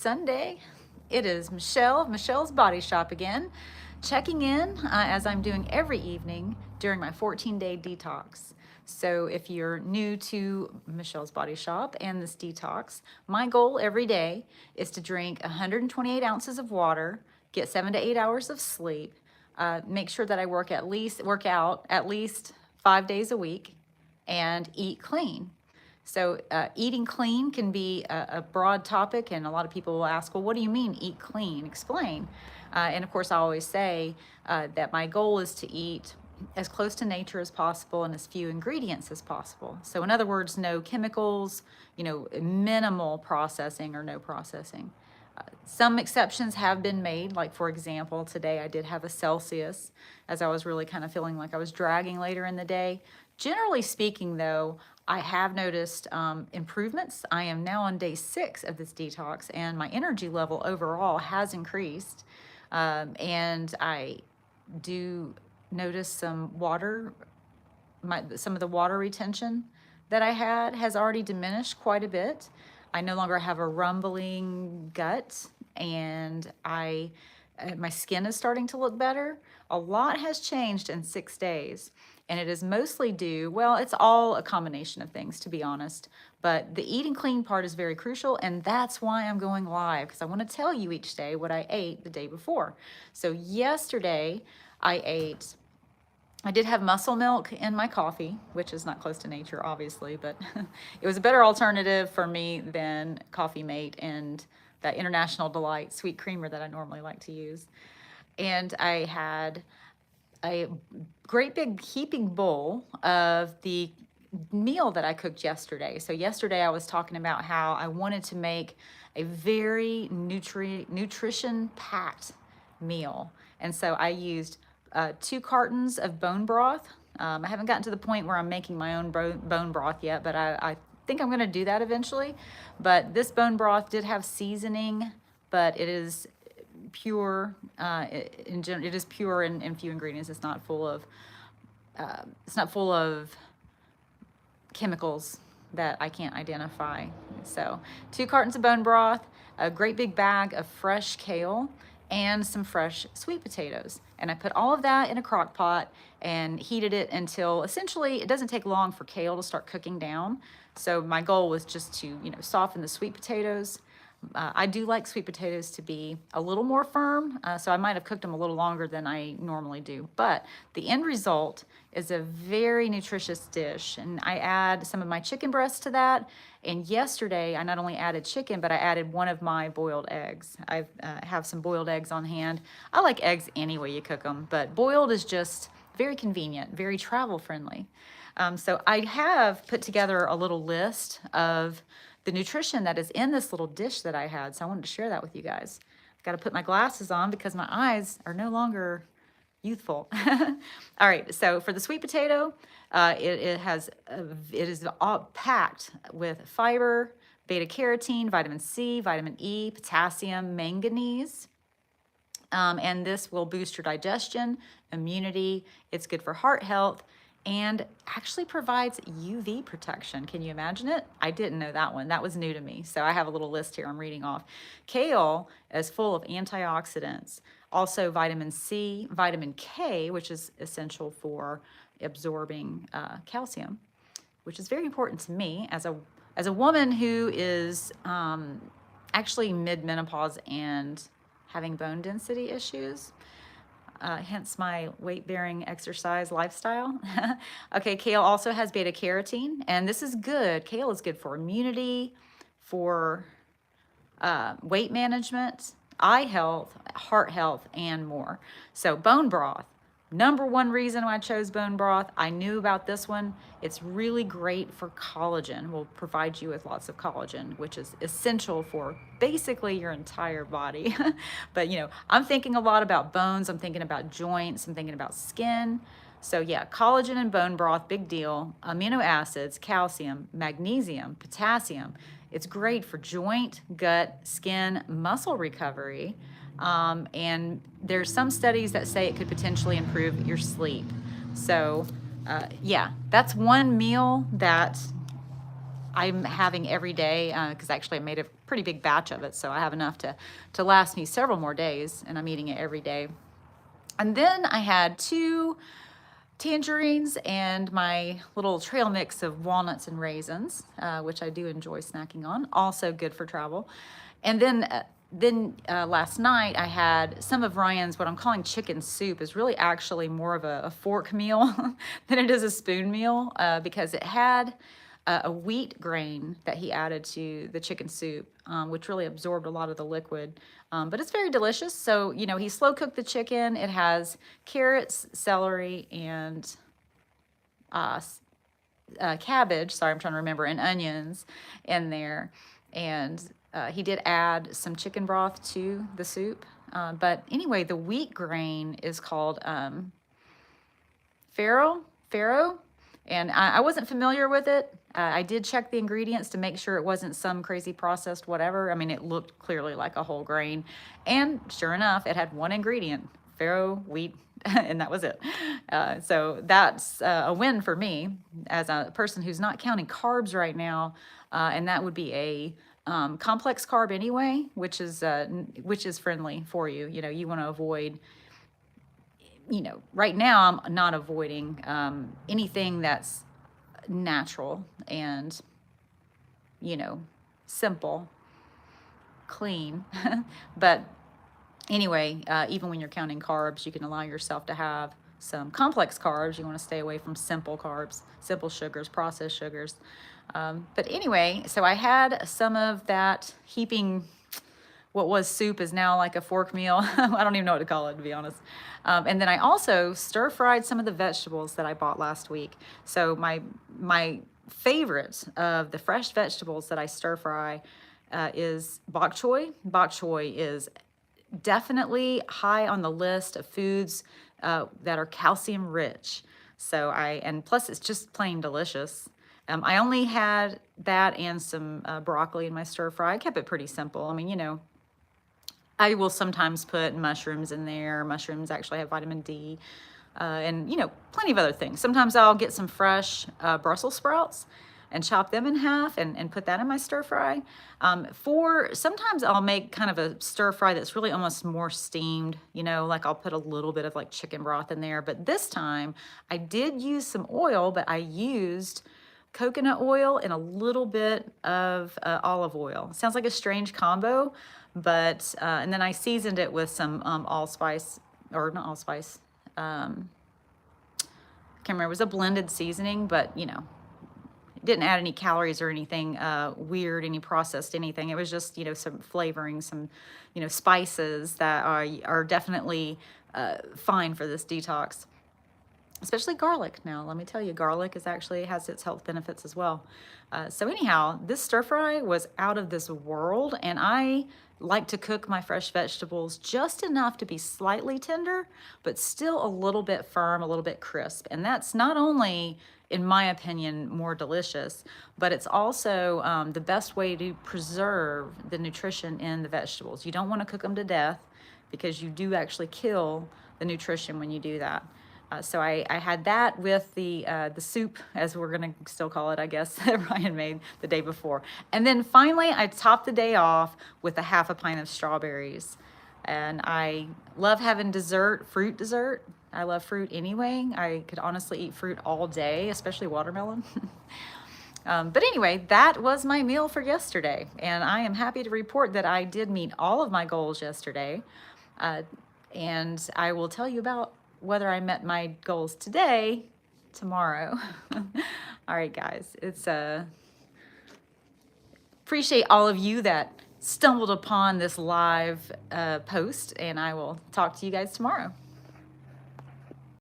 Sunday. It is Michelle of Michelle's Body Shop again, checking in as I'm doing every evening during my 14-day detox. So if you're new to Michelle's Body Shop and this detox, my goal every day is to drink 128 ounces of water, get 7 to 8 hours of sleep, make sure that I work out at least 5 days a week, and eat clean. So eating clean can be a broad topic, and a lot of people will ask, well, what do you mean eat clean? Explain. And of course, I always say that my goal is to eat as close to nature as possible and as few ingredients as possible. So in other words, no chemicals, minimal processing or no processing. Some exceptions have been made, like for example, today I did have a Celsius as I was really kind of feeling like I was dragging later in the day. Generally speaking, though, I have noticed improvements. I am now on day 6 of this detox, and my energy level overall has increased. And I do notice some of the water retention that I had has already diminished quite a bit. I no longer have a rumbling gut, and my skin is starting to look better. A lot has changed in 6 days, and it is mostly due, well, it's all a combination of things, to be honest, but the eating clean part is very crucial, and that's why I'm going live, because I want to tell you each day what I ate the day before. So yesterday, I did have muscle milk in my coffee, which is not close to nature, obviously, but it was a better alternative for me than Coffee Mate and that International Delight sweet creamer that I normally like to use. And I had a great big heaping bowl of the meal that I cooked yesterday. So yesterday I was talking about how I wanted to make a very nutrition-packed meal. And so I used 2 cartons of bone broth. I haven't gotten to the point where I'm making my own bone broth yet, but I think I'm going to do that eventually. But this bone broth did have seasoning, but it is pure. It is pure in few ingredients. It's not full of chemicals that I can't identify. So 2 cartons of bone broth, a great big bag of fresh kale, and some fresh sweet potatoes. And I put all of that in a crock pot and heated it until essentially it doesn't take long for kale to start cooking down. So my goal was just to, soften the sweet potatoes. I do like sweet potatoes to be a little more firm, so I might have cooked them a little longer than I normally do. But the end result is a very nutritious dish, and I add some of my chicken breast to that. And yesterday, I not only added chicken, but I added one of my boiled eggs. I have some boiled eggs on hand. I like eggs any way you cook them, but boiled is just very convenient, very travel friendly. So I have put together a little list of the nutrition that is in this little dish that I had. So I wanted to share that with you guys. I've got to put my glasses on because my eyes are no longer youthful. All right, so for the sweet potato, it is all packed with fiber, beta carotene, vitamin C, vitamin E, potassium, manganese. And this will boost your digestion, immunity. It's good for heart health, and actually provides UV protection. Can you imagine it? I didn't know that one. That was new to me. So I have a little list here I'm reading off. Kale is full of antioxidants, also vitamin C, vitamin K, which is essential for absorbing calcium, which is very important to me as a woman who is actually mid-menopause and having bone density issues. Hence my weight-bearing exercise lifestyle. Okay, kale also has beta carotene, and this is good. Kale is good for immunity, for weight management, eye health, heart health, and more. So bone broth. Number one reason why I chose bone broth, I knew about this one. It's really great for collagen. Will provide you with lots of collagen, which is essential for basically your entire body. But I'm thinking a lot about bones. I'm thinking about joints. I'm thinking about skin. So yeah, collagen and bone broth, big deal. Amino acids, calcium, magnesium, potassium. It's great for joint, gut, skin, muscle recovery. And there's some studies that say it could potentially improve your sleep. So yeah, that's one meal that I'm having every day, because actually I made a pretty big batch of it, so I have enough to last me several more days, and I'm eating it every day. And then I had 2 tangerines and my little trail mix of walnuts and raisins, which I do enjoy snacking on. Also good for travel. And then last night I had some of Ryan's, what I'm calling chicken soup, is really actually more of a fork meal than it is a spoon meal, because it had a wheat grain that he added to the chicken soup, which really absorbed a lot of the liquid. But it's very delicious. So, you know, he slow cooked the chicken. It has carrots, celery, and cabbage. Sorry, I'm trying to remember, and onions in there. And he did add some chicken broth to the soup. But anyway, the wheat grain is called farro, and I wasn't familiar with it. I did check the ingredients to make sure it wasn't some crazy processed whatever. I mean, it looked clearly like a whole grain, and sure enough, it had one ingredient, farro wheat, and that was it. So that's a win for me as a person who's not counting carbs right now, and that would be a complex carb anyway, which is friendly for you. You know, you want to avoid, you know, right now I'm not avoiding anything that's natural and, you know, simple, clean. But anyway, even when you're counting carbs, you can allow yourself to have some complex carbs. You want to stay away from simple carbs, simple sugars, processed sugars. But anyway, so I had some of that heaping. What was soup is now like a fork meal. I don't even know what to call it, to be honest. And then I also stir fried some of the vegetables that I bought last week. So my favorite of the fresh vegetables that I stir fry is bok choy. Bok choy is definitely high on the list of foods that are calcium rich. So and plus it's just plain delicious. I only had that and some broccoli in my stir fry. I kept it pretty simple. I mean, you know, I will sometimes put mushrooms in there. Mushrooms actually have vitamin D, and, you know, plenty of other things. Sometimes I'll get some fresh Brussels sprouts and chop them in half and put that in my stir fry. Sometimes I'll make kind of a stir fry that's really almost more steamed, you know, like I'll put a little bit of like chicken broth in there. But this time I did use some oil, but I used coconut oil and a little bit of olive oil. Sounds like a strange combo, but and then I seasoned it with some allspice, or not allspice. Can't remember. It was a blended seasoning, but you know, it didn't add any calories or anything weird, any processed anything. It was just, you know, some flavoring, some, you know, spices that are definitely fine for this detox. Especially garlic. Now, let me tell you, garlic has its health benefits as well. So anyhow, this stir fry was out of this world, and I like to cook my fresh vegetables just enough to be slightly tender, but still a little bit firm, a little bit crisp. And that's not only, in my opinion, more delicious, but it's also the best way to preserve the nutrition in the vegetables. You don't want to cook them to death, because you do actually kill the nutrition when you do that. So I had that with the soup, as we're gonna still call it, I guess, that Ryan made the day before. And then finally, I topped the day off with a half a pint of strawberries. And I love having dessert, fruit dessert. I love fruit anyway. I could honestly eat fruit all day, especially watermelon. But anyway, that was my meal for yesterday. And I am happy to report that I did meet all of my goals yesterday. And I will tell you about whether I met my goals today, tomorrow. All right, guys, appreciate all of you that stumbled upon this live post, and I will talk to you guys tomorrow.